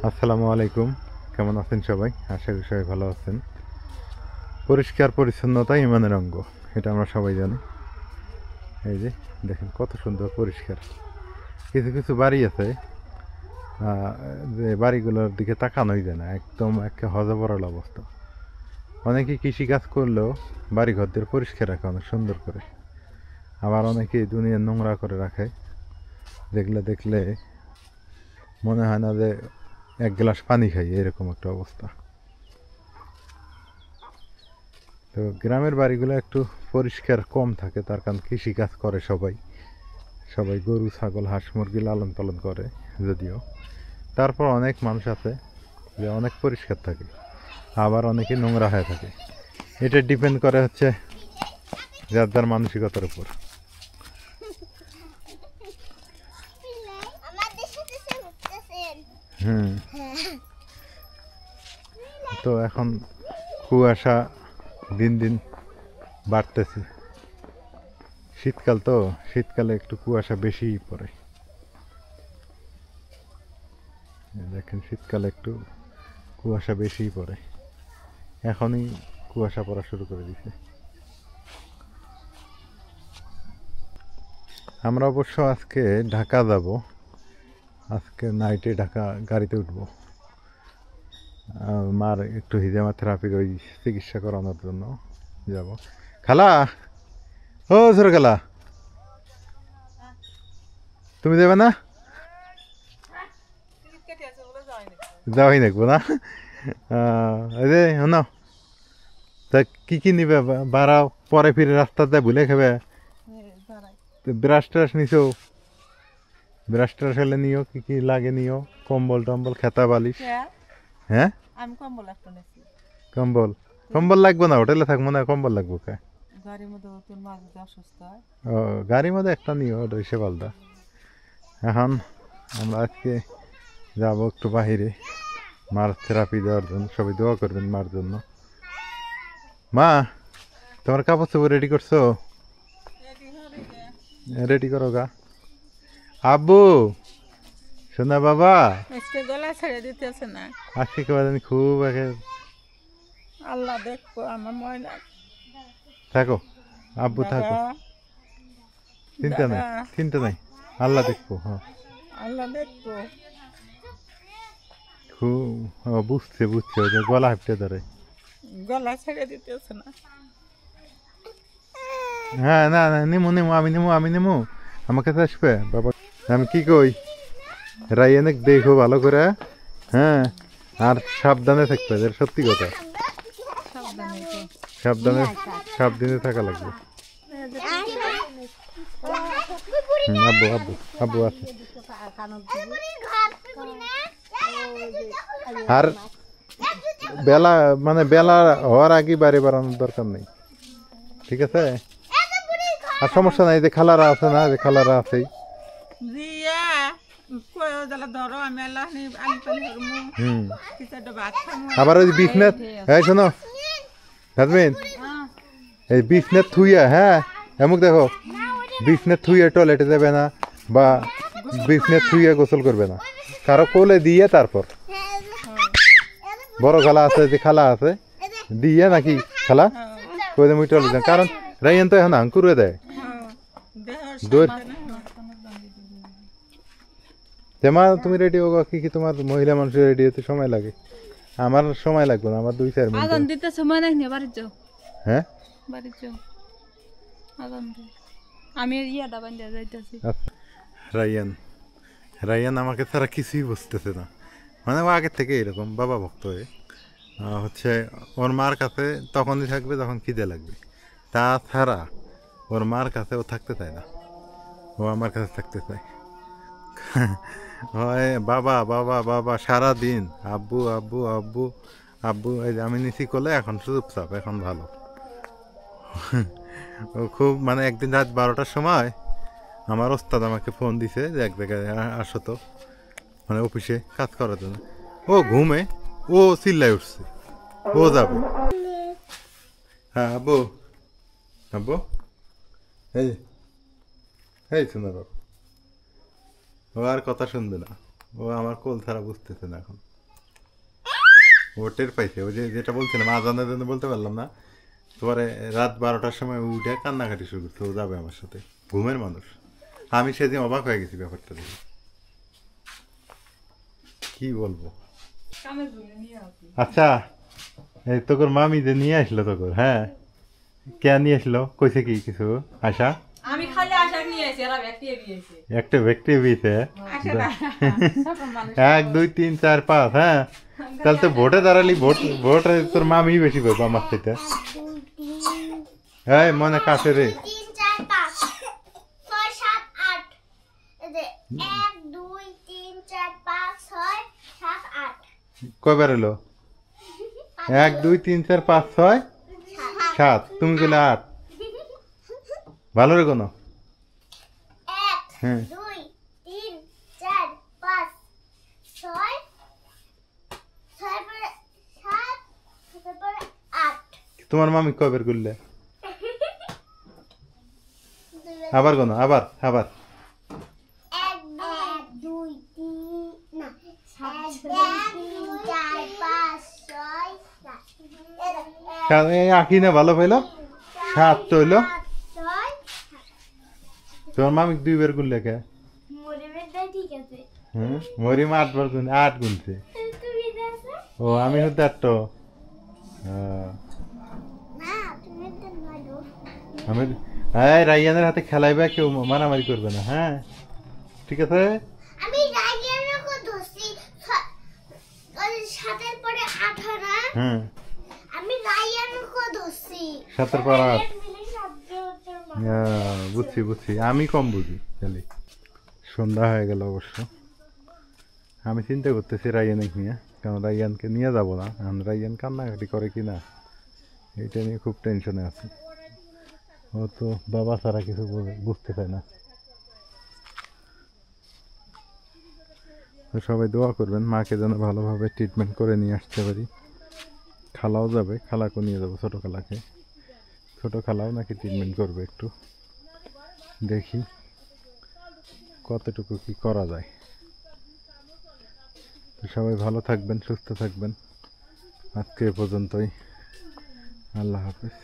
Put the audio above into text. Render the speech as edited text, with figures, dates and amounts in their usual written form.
আসসালামু আলাইকুম। কেমন আছেন সবাই? আশা করি সবাই ভালো আছেন। পরিষ্কার পরিচ্ছন্নতা ইমানের অঙ্গ, এটা আমরা সবাই জানি। এই যে দেখেন কত সুন্দর পরিষ্কার। কিছু কিছু বাড়ি আছে যে বাড়িগুলোর দিকে তাকানোই যায় না, একদম একে হজবরল অবস্থা। অনেকে কৃষিকাজ করলেও বাড়ি ঘরদের পরিষ্কার রাখে অনেক সুন্দর করে, আবার অনেকে দুনিয়া নোংরা করে রাখে, যেগুলো দেখলে মনে হয় না যে এক গ্লাস পানি খাই, এরকম একটা অবস্থা। তো গ্রামের বাড়িগুলো একটু পরিষ্কার কম থাকে, তার কারণ কৃষিকাজ করে সবাই সবাই গরু ছাগল হাঁস মুরগি লালন পালন করে। যদিও তারপর অনেক মানুষ আছে যে অনেক পরিষ্কার থাকে, আবার অনেকে নোংরা হয়ে থাকে। এটা ডিপেন্ড করে হচ্ছে যার যার মানসিকতার উপর। হুম, তো এখন কুয়াশা দিন দিন বাড়তেছে। শীতকাল তো, শীতকালে একটু কুয়াশা বেশিই পড়ে। দেখেন শীতকালে একটু কুয়াশা বেশিই পড়ে, এখনই কুয়াশা পড়া শুরু করে দিছে। আমরা অবশ্য আজকে ঢাকা যাব, আজকে নাইটে ঢাকা গাড়িতে উঠবো। মার একটু হিজামা থেরাপির ওই চিকিৎসা করানোর জন্য যাব। খালা, ও ছোট খালা, তুমি দেবে না? যাওয়াই দেখবো না। এই যে শোনো, তা কি কি নিবে? বাড়াও, পরে ফিরে রাস্তাতে ভুলে খাবে। ব্রাশ ট্রাশ নিছো? ব্রাশ ট্রাশ হলে নিও, কি কি লাগে নিও। কম্বল টম্বল খেতা বালিশ। হ্যাঁ, আমি কম্বল একটা নিয়েছি। কম্বল কম্বল লাগবে না, হোটেলে থাকবো না, কম্বল লাগবো কে? গাড়ির মধ্যে তোর মা যদি অসুস্থ হয়। ও, গাড়ির মধ্যে একটা নিও, ওটা সে পাল্টা। এখন আমরা আজকে যাবো একটু বাহিরে মার থেরাপি দেওয়ার জন্য। সবাই দোয়া করবেন মার জন্য। মা, তোমার কাপড় চোপড় রেডি করছো? রেডি করো গা। আব্বু, শোনা বাবা, আজকে গলা ছেড়ে দিতেছে না। আজকে কেউ জানি খুব একে। আল্লাহ দেখবো আমার ময়না। থাকো আব্বু, থাকো, দাদা, চিন্তা নাই, চিন্তা নাই, আল্লাহ দেখবো। হ্যাঁ, আল্লাহ দেখবো। খুব বুঝছে বুঝছে, ওই যে গলা হাঁপটে ধরে। গলা ছেড়ে দিতেছে না। হ্যাঁ, না না, নেমো নেমো, আমি নেমো, আমি নেমো, আমার কাছে আসবে বাবা। আমি কি কই, রাইয়ানে দেখো ভালো করে। হ্যাঁ, আর সাবধানে থাকবে, এটা সত্যি কথা। সাবধানে তো। সাবধানে, সাবধানে থাকা লাগবে। আব্বু আব্বু আব্বু আছে। আর বেলা মানে বেলা হওয়ার আগে বাড়ি বাড়ানোর দরকার নেই, ঠিক আছে? আর সমস্যা নাই, যে খালারা আছে না, যে খালারা আছেই। জিয়া কই দালা ধরো আমি আল্লাহ নি আলি পালি হরমু। হুম, কিছু একটা ভাত খামু। আবার ওই বিছনাথ, এই শোনো নাজমিন, এই বিছনাথ থুইয়া, হ্যাঁ এমুক দেখো, বিছনাথ থুইয়া টয়লেটে যাবে না, বা বিছনাথ থুইয়া গোসল করবে না, কারো কোলে দিয়ে তারপর। বড় খালা আছে, যে খালা আছে দিয়ে নাকি খালা কই দেয় টয়লেট যান, কারণ রাইয়ান তো এখন আঙ্কুরে দেয় দৌড়। তেমা তুমি রেডি হোক, কি কি তোমার মহিলা মানুষের রেডি হতে সময় লাগে? আমার সময় লাগবে না, আমার 2-4 মিনিট। আজান দিতে সময় নাই বাড়ি যাও। হ্যাঁ, বাড়ি যাও, আজান দে। আমি ইয়াটা বান্ধা যাইতাছি। আচ্ছা। রাইয়ান, রাইয়ান আমাকে ছাড়া কিছুই বুঝতেছে না, মানে ও আগের থেকে এরকম বাবা ভক্ত হয়ে হচ্ছে ওর মার কাছে তখনই থাকবে যখন খিদে লাগবে, তাছাড়া ওর মার কাছে ও থাকতে চায় না, ও আমার কাছে থাকতে চায়। হয় বাবা বাবা বাবা সারাদিন, আব্বু আব্বু আব্বু আব্বু। এই যে আমি নিচি করলে এখন চুপচাপ, এখন ভালো। ও খুব মানে একদিন রাত 12টার সময় আমার ওস্তাদ আমাকে ফোন দিছে যে এক জায়গায় আসো তো, মানে অফিসে কাজ করার জন্য। ও ঘুমে, ও চিল্লায় উঠছে, ও যাবে। হ্যাঁ আব্বু, আব্বু, এই এই শোনা বাবু, ও আর কথা শুনবে না, ও আমার কোল ছাড়া বুঝতেছে না এখন। ও টের পাইছে, ওই যে যেটা বলছিলাম আজানের জন্য বলতে পারলাম না, পরে রাত 12টার সময় উঠে কান্নাকাটি শুরু করছে, ও যাবে আমার সাথে, ঘুমের মানুষ। আমি সেদিন অবাক হয়ে গেছি ব্যাপারটা দেখে, কি বলবো। আচ্ছা, এই তোর মামি যে নিয়ে আসলো তোর, হ্যাঁ কে নিয়ে আসলো, কইছে কি কিছু? আশা আমি খালি আশা নিয়ে এসে এরা ব্যক্তি দিয়েছে একটা ব্যক্তি বিয়েছে, ছোট মানুষ 1 2 3 4 5, হ্যাঁ তাহলে তো ভোটে দাঁড়ালি, ভোট তোর মামি বেশি পাবো আমার থেকে। এই মনে কাছে রে, 3 4 5 6 7 8 এই যে 1 2 3 4 5 6 7 8 কয়বার এলো? 1 2 3 4 5 6 7, তুমি গেলে 8, ভালো রে কোনো। 1 হ্যাঁ 2 3 4 5 6 6 পরে 7 7 পরে 8 তোমার মামি কয়বার করলে? আবার কোনো, আবার 1 2 3 না 1 2 4 5 6 7 এই আঁকি না ভালো পাইলো, 7 তো হইলো। 6 তোমার মামি 2 বার করলে কে? মরিমেরটা ঠিক আছে হ্যাঁ মরিম 8 বার গুন, 8 গুনছে। তুমি দেখো ও আমি হতে 8 তো, না তুমি তো ভালো আমি এই রাইয়ানের হাতে খেলাইবে, কেউ মারামারি করবে না, হ্যাঁ ঠিক আছে। আমি রাইয়ানকে ধরছি ওই 7 পরে 8 না হ্যাঁ আমি রাইয়ানকে ধরছি 7 পর 8, মিলে শব্দ হচ্ছে বুঝছি বুঝছি, আমি কম বুঝি খালি। সন্ধ্যা হয়ে গেল অবশ্য, আমি চিন্তা করতেছি রাইয়ানকে নিয়ে, কারণ রাইয়ানকে নিয়ে যাবো না, এখন রাইয়ান কান্নাকাটি করে কি না এইটা নিয়ে খুব টেনশনে আছি। ও তো বাবা ছাড়া কিছু বুঝতে চায় না। তো সবাই দোয়া করবেন মাকে যেন ভালোভাবে ট্রিটমেন্ট করে নিয়ে আসতে পারি। খালাও যাবে, খালাকে নিয়ে যাবো, ছোটো খালাকে, ছোটো খালাও নাকি ট্রিটমেন্ট করবে, একটু দেখি কতটুকু কি করা যায়। তো সবাই ভালো থাকবেন, সুস্থ থাকবেন, আজকে এ পর্যন্তই, আল্লাহ হাফেজ।